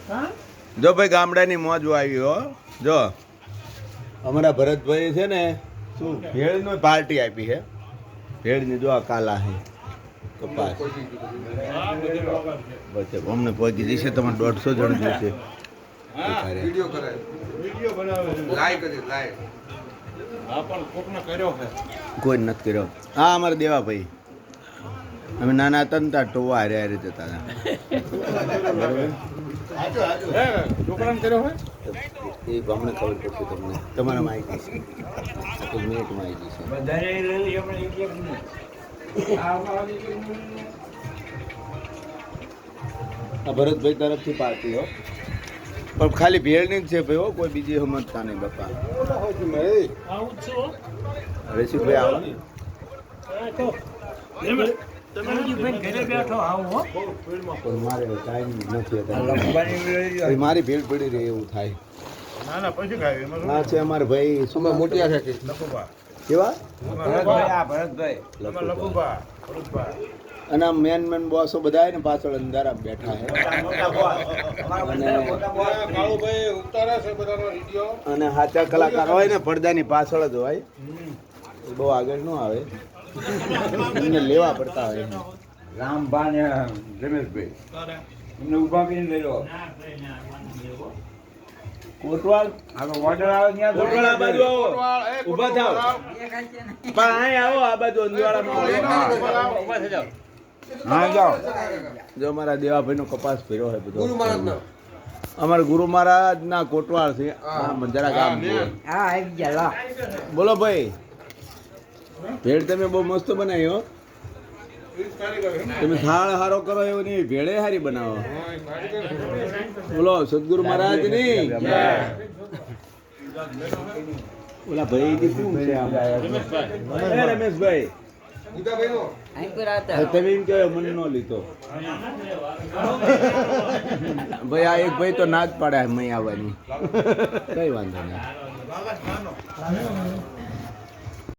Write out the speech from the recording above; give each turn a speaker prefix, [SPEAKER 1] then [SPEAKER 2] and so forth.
[SPEAKER 1] જો ભાઈ ગામડાની મોજ આવી હો. જો અમારા ભરતભાઈ છે ને શું ભેળની પાર્ટી આપી છે. ભેળની જો આ કાલા છે કપાસ બચે અમને પહોંચી જશે. તમારે 150 જણ જોશે. કોઈ નથી કર્યો. હા અમારે દેવા ભાઈ અમે નાના હતા ને ત્યાં ટોવા હારે હારે જતા હતા. છોકરાને કર્યો હોય એ અમને ખબર પડશે. તમને તમારા માહિતી છે મિનિટ માહિતી છે. આ ભરતભાઈ તરફથી પાર્ટી હો, પણ ખાલી ભેળની જ છે ભાઈ હો, કોઈ બીજી સમજતા નહીં બાપા. રસીદભાઈ આવો ને મારે ટાઈમ નથી. મારી ભીડ પડી રહી એવું થાય. ના છે અમારે ભાઈ શું મોટિયા છે કેવા અને મેન બોસો બધા ને પાછળ અંધારા બેઠા છે. અને સાચા કલાકાર હોય ને પડદાની પાછળ જ હોય, બહુ આગળ ન આવે. એમને લેવા પડતા હોય.
[SPEAKER 2] રામભા ને રમેશભાઈ એમને ઉભા કરીને લઈ લો.
[SPEAKER 1] કોટવાલ
[SPEAKER 2] ઓર્ડર આવે ત્યાં
[SPEAKER 1] કોટવાલ આ બાજુ આવો, ઊભા થાવ. પણ અહીં આવો, આ બાજુ અંજવાળામાં ઊભા થઈ જાવ.
[SPEAKER 2] હા જાઓ.
[SPEAKER 1] જો અમારા દેવાભાઈ નો કપાસ ફેર્યો છે બધો. અમારા ગુરુ મહારાજ ના કોટવાળ છે. જરા ગામ બોલો ભાઈ. ભેળ તમે બહુ મસ્ત બનાવી હો. તમે થાળ હારો કરો એવું નહીં, ભેળે હારી બનાવો. બોલો સદગુરુ મહારાજ ની. ઓલા ભાઈ ની શું છે રમેશભાઈ? તમે એમ કહો મને નો લીધો ભાઈ. આ એક ભાઈ તો ના જ પાડે મય આવવાની. કઈ વાંધો નહીં.